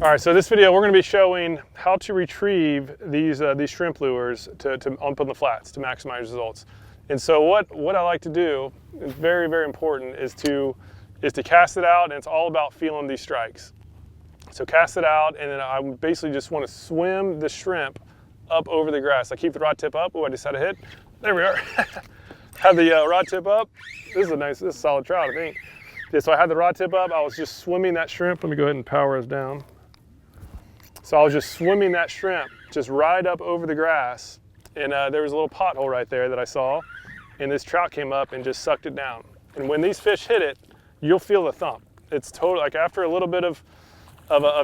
All right, so this video we're going to be showing how to retrieve these shrimp lures to up on the flats to maximize results. And so what I like to do is very, very important is to cast it out, and it's all about feeling these strikes. So cast it out, and then I basically just want to swim the shrimp up over the grass. I keep the rod tip up. Oh, I just had a hit. There we are. Have the rod tip up. This is a solid trout, I think. Yeah, so I had the rod tip up. I was just swimming that shrimp. Let me go ahead and power us down. So I was just swimming that shrimp just right up over the grass, and there was a little pothole right there that I saw, and this trout came up and just sucked it down. And when these fish hit it, you'll feel the thump. It's totally like after a little bit of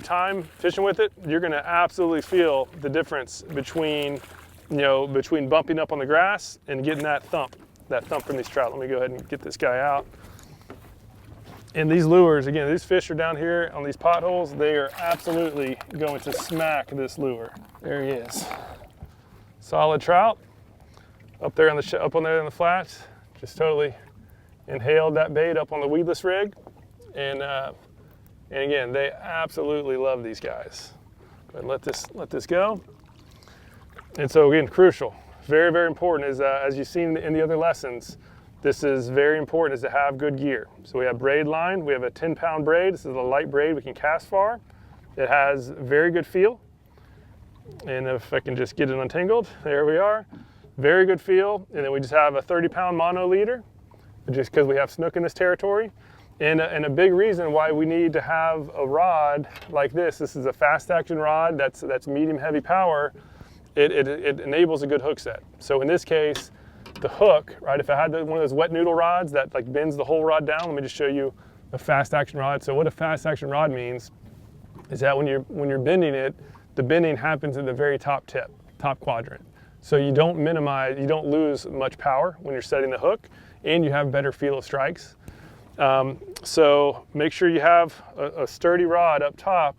time fishing with it, you're going to absolutely feel the difference between bumping up on the grass and getting that thump from these trout. Let me go ahead and get this guy out. And these lures, again, these fish are down here on these potholes. They are absolutely going to smack this lure. There he is. Solid trout up there on the flats. Just totally inhaled that bait up on the weedless rig. And again, they absolutely love these guys. Go ahead and let this go. And so again, crucial, very, very important is as you've seen in the other lessons, this is very important is to have good gear. So we have braid line, we have a 10-pound braid. This is a light braid we can cast far. It has very good feel. And if I can just get it untangled, there we are. Very good feel. And then we just have a 30-pound mono leader, just because we have snook in this territory. And a big reason why we need to have a rod like this is a fast action rod that's medium heavy power. It enables a good hook set. So in this case, the hook, right? If I had one of those wet noodle rods that like bends the whole rod down, let me just show you a fast action rod. So what a fast action rod means is that when you're bending it, the bending happens in the very top quadrant. So you don't lose much power when you're setting the hook, and you have better feel of strikes. So make sure you have a sturdy rod up top,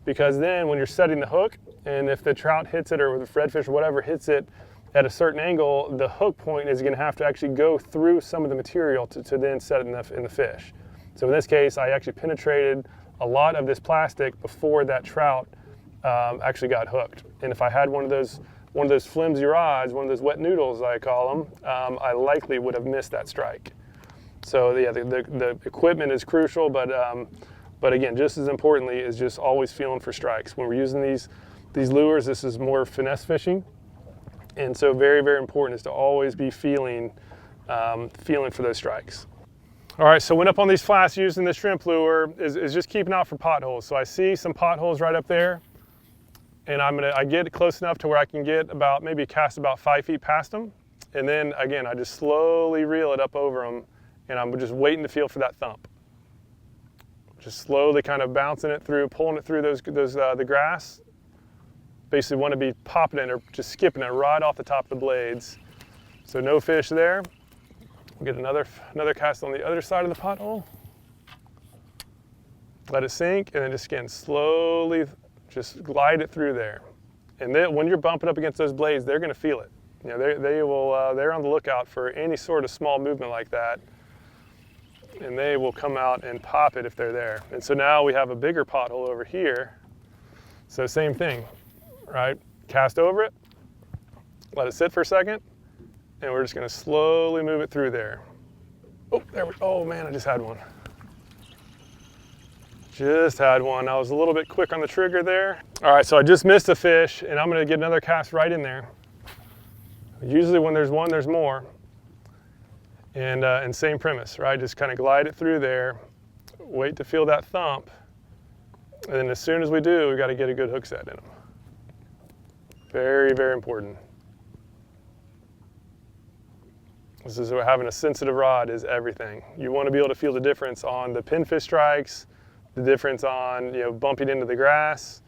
because then when you're setting the hook, and if the trout hits it or the redfish or whatever hits it at a certain angle, the hook point is going to have to actually go through some of the material to then set it in the fish. So in this case, I actually penetrated a lot of this plastic before that trout actually got hooked. And if I had one of those flimsy rods, one of those wet noodles I call them, I likely would have missed that strike. So yeah, the equipment is crucial, but again, just as importantly is just always feeling for strikes. When we're using these lures, this is more finesse fishing. And so very, very important is to always be feeling for those strikes. All right, so went up on these flats using the shrimp lure is just keeping out for potholes. So I see some potholes right up there, and I get close enough to where I can maybe cast about 5 feet past them. And then again, I just slowly reel it up over them, and I'm just waiting to feel for that thump. Just slowly kind of bouncing it through, pulling it through the grass. Basically want to be popping it or just skipping it right off the top of the blades. So no fish there. We'll get another cast on the other side of the pothole. Let it sink, and then just again slowly just glide it through there. And then when you're bumping up against those blades, they're going to feel it. You know, they're on the lookout for any sort of small movement like that, and they will come out and pop it if they're there. And so now we have a bigger pothole over here. So same thing. Right, cast over it, let it sit for a second, and we're just going to slowly move it through there. Oh man, I just had one. I was a little bit quick on the trigger there. All right, so I just missed a fish, and I'm going to get another cast right in there. Usually when there's one, there's more. And same premise, right? Just kind of glide it through there, wait to feel that thump, and then as soon as we do, we've got to get a good hook set in them. Very, very important. This is where having a sensitive rod is everything. You want to be able to feel the difference on the pinfish strikes, the difference on bumping into the grass,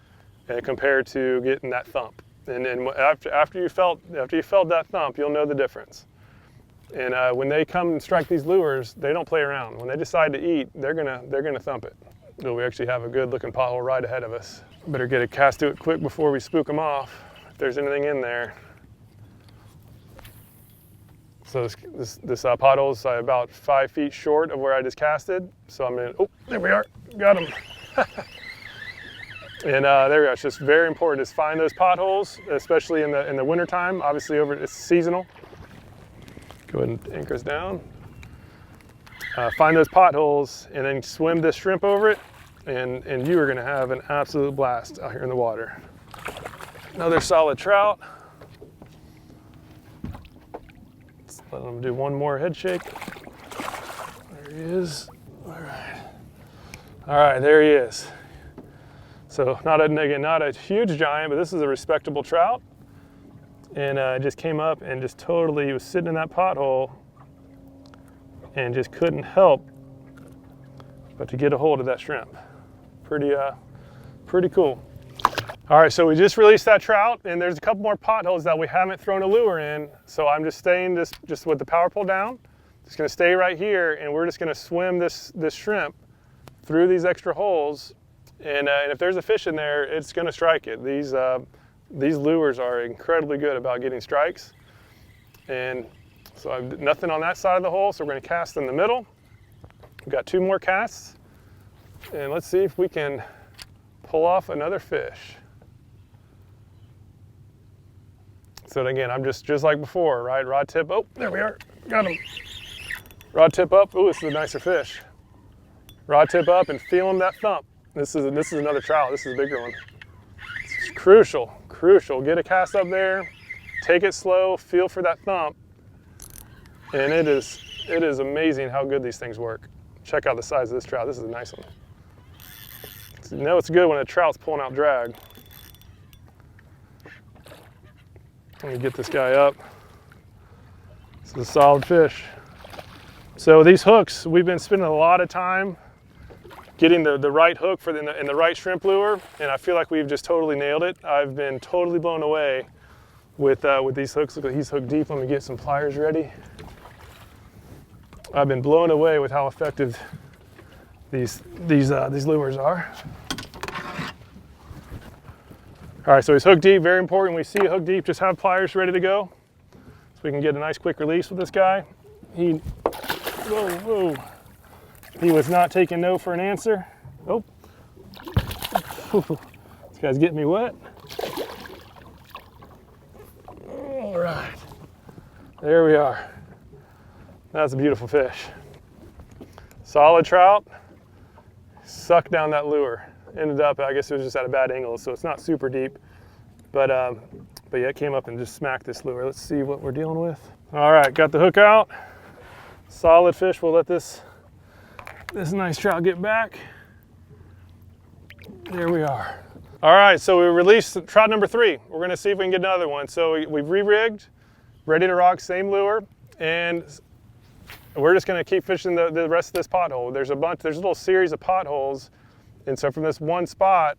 and compared to getting that thump. And after you felt that thump, you'll know the difference. And when they come and strike these lures, they don't play around. When they decide to eat, they're gonna thump it. So we actually have a good looking pothole right ahead of us. Better get a cast to it quick before we spook them off, if there's anything in there. So this pothole is about 5 feet short of where I just casted. So I'm in, oh, there we are, got him. And there we go. It's just very important is find those potholes, especially in the wintertime. Obviously, it's seasonal. Go ahead and anchor us down. Find those potholes and then swim this shrimp over it, and you are going to have an absolute blast out here in the water. Another solid trout. Let's let him do one more head shake. There he is. All right, there he is. So not a huge giant, but this is a respectable trout. And just came up and just totally, he was sitting in that pothole and just couldn't help but to get a hold of that shrimp. Pretty cool. All right, so we just released that trout, and there's a couple more potholes that we haven't thrown a lure in. So I'm just staying just with the power pole down. Just gonna stay right here, and we're just gonna swim this shrimp through these extra holes. And if there's a fish in there, it's gonna strike it. These lures are incredibly good about getting strikes. And so I've nothing on that side of the hole, so we're gonna cast in the middle. We've got 2 more casts, and let's see if we can pull off another fish. So again, I'm just like before, right? Rod tip, oh, there we are, got him. Rod tip up, ooh, this is a nicer fish. Rod tip up and feel him that thump. This is another trout, this is a bigger one. It's crucial. Get a cast up there, take it slow, feel for that thump, and it is amazing how good these things work. Check out the size of this trout. This is a nice one. You know it's good when a trout's pulling out drag. Let me get this guy up. This is a solid fish. So these hooks, we've been spending a lot of time getting the right hook in the right shrimp lure, and I feel like we've just totally nailed it. I've been totally blown away with these hooks. Look, he's hooked deep. Let me get some pliers ready. I've been blown away with how effective these lures are. All right, so he's hooked deep. Very important. When we see a hook deep, just have pliers ready to go, so we can get a nice quick release with this guy. Whoa. He was not taking no for an answer. Oh, this guy's getting me wet. All right, there we are. That's a beautiful fish. Solid trout. Sucked down that lure. Ended up, I guess it was just at a bad angle, so it's not super deep. But yeah, it came up and just smacked this lure. Let's see what we're dealing with. All right, got the hook out. Solid fish. We'll let this nice trout get back. There we are. All right, so we released trout number 3. We're gonna see if we can get another one. So we've re-rigged, ready to rock, same lure, and we're just gonna keep fishing the rest of this pothole. There's a little series of potholes, and so from this one spot,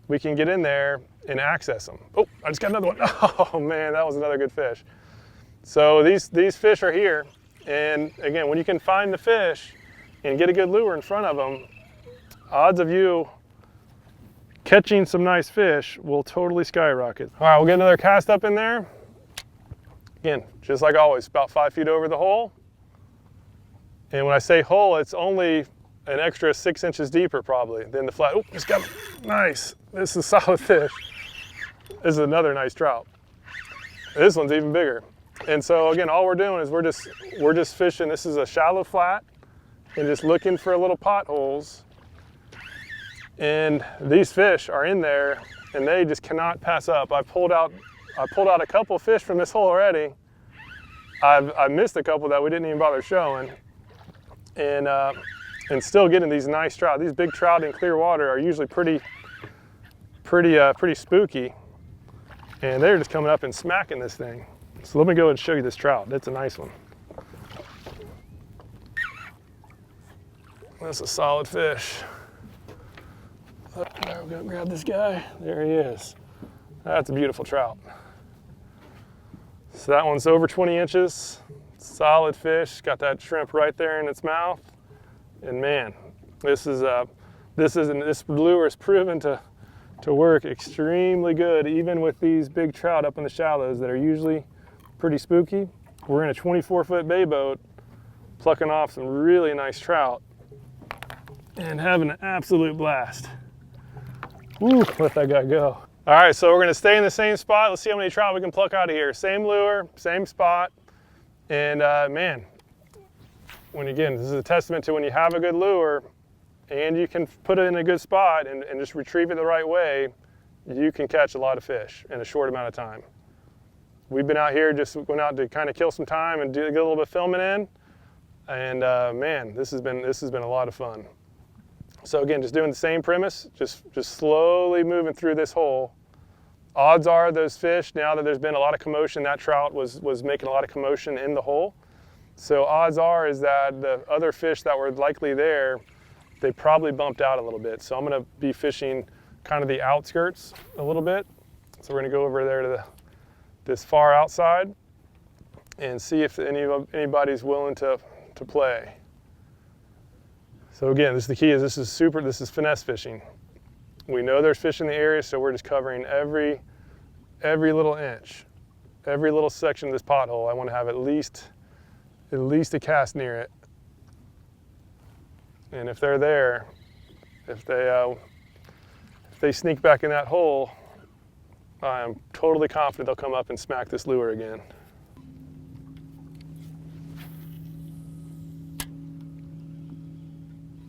we can get in there and access them. Oh, I just got another one. Oh man, that was another good fish. So these fish are here, and again, when you can find the fish and get a good lure in front of them, odds of you catching some nice fish will totally skyrocket. All right, we'll get another cast up in there. Again, just like always, about 5 feet over the hole. And when I say hole, it's only an extra 6 inches deeper probably than the flat. Oh, just got it. Nice. This is a solid fish. This is another nice trout. This one's even bigger. And so again, all we're doing is we're just fishing. This is a shallow flat and just looking for little potholes. And these fish are in there and they just cannot pass up. I pulled out a couple fish from this hole already. I've missed a couple that we didn't even bother showing. And still getting these nice trout. These big trout in clear water are usually pretty spooky, and they're just coming up and smacking this thing. So let me go and show you this trout. That's a nice one. That's a solid fish. All right, we're gonna grab this guy. There he is. That's a beautiful trout. So that one's over 20 inches. Solid fish. Got that shrimp right there in its mouth. And man, this lure is proven to work extremely good, even with these big trout up in the shallows that are usually pretty spooky. We're in a 24-foot bay boat, plucking off some really nice trout and having an absolute blast. Woo, let that guy go. All right, so we're gonna stay in the same spot. Let's see how many trout we can pluck out of here. Same lure, same spot. And man, again, this is a testament to when you have a good lure and you can put it in a good spot and just retrieve it the right way, you can catch a lot of fish in a short amount of time. We've been out here, just went out to kind of kill some time and get a little bit of filming in. And man, this has been a lot of fun. So again, just doing the same premise, just slowly moving through this hole. Odds are those fish, now that there's been a lot of commotion, that trout was making a lot of commotion in the hole. So odds are is that the other fish that were likely there, they probably bumped out a little bit. So I'm gonna be fishing kind of the outskirts a little bit. So we're gonna go over there to this far outside and see if anybody's willing to play. So again, this is the key, this is finesse fishing. We know there's fish in the area, so we're just covering every little inch, every little section of this pothole. I want to have at least a cast near it. And if they're there, if they sneak back in that hole, I am totally confident they'll come up and smack this lure again.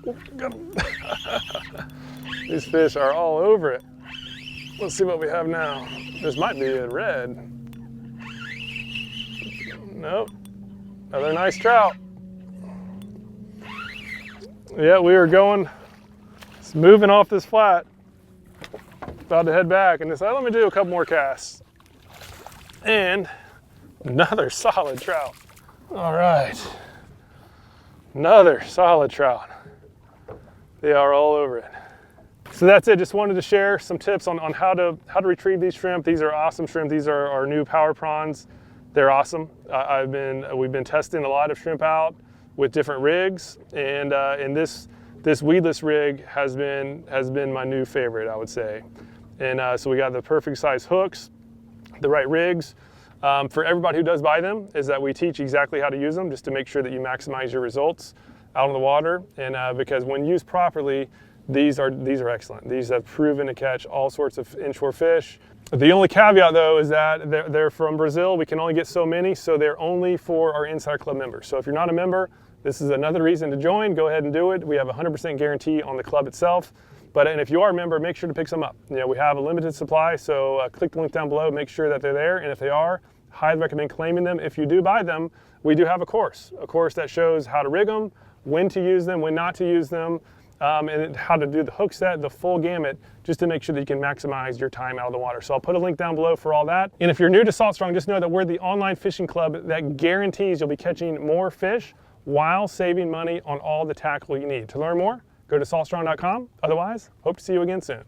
Ooh, got him. These fish are all over it. Let's see what we have now. This might be a red. Nope. Another nice trout. Yeah, we are going, it's moving off this flat. About to head back and decide, let me do a couple more casts. And another solid trout. All right. Another solid trout. They are all over it. So that's it. Just wanted to share some tips on how to retrieve these shrimp. These are awesome shrimp. These are our new power prawns. They're awesome. We've been testing a lot of shrimp out with different rigs, and this weedless rig has been my new favorite, I would say. And so we got the perfect size hooks, the right rigs. For everybody who does buy them, is that we teach exactly how to use them, just to make sure that you maximize your results out on the water. And because when used properly, these are excellent. These have proven to catch all sorts of inshore fish. The only caveat though is that they're from Brazil. We can only get so many, so they're only for our Inside Club members. So if you're not a member, this is another reason to join. Go ahead and do it. We have a 100% guarantee on the club itself. And if you are a member, make sure to pick some up. You know, we have a limited supply, so click the link down below, make sure that they're there. And if they are, highly recommend claiming them. If you do buy them, we do have a course that shows how to rig them, when to use them, when not to use them, and how to do the hook set, the full gamut, just to make sure that you can maximize your time out of the water. So I'll put a link down below for all that. And if you're new to Salt Strong, just know that we're the online fishing club that guarantees you'll be catching more fish while saving money on all the tackle you need. To learn more, go to saltstrong.com. Otherwise, hope to see you again soon.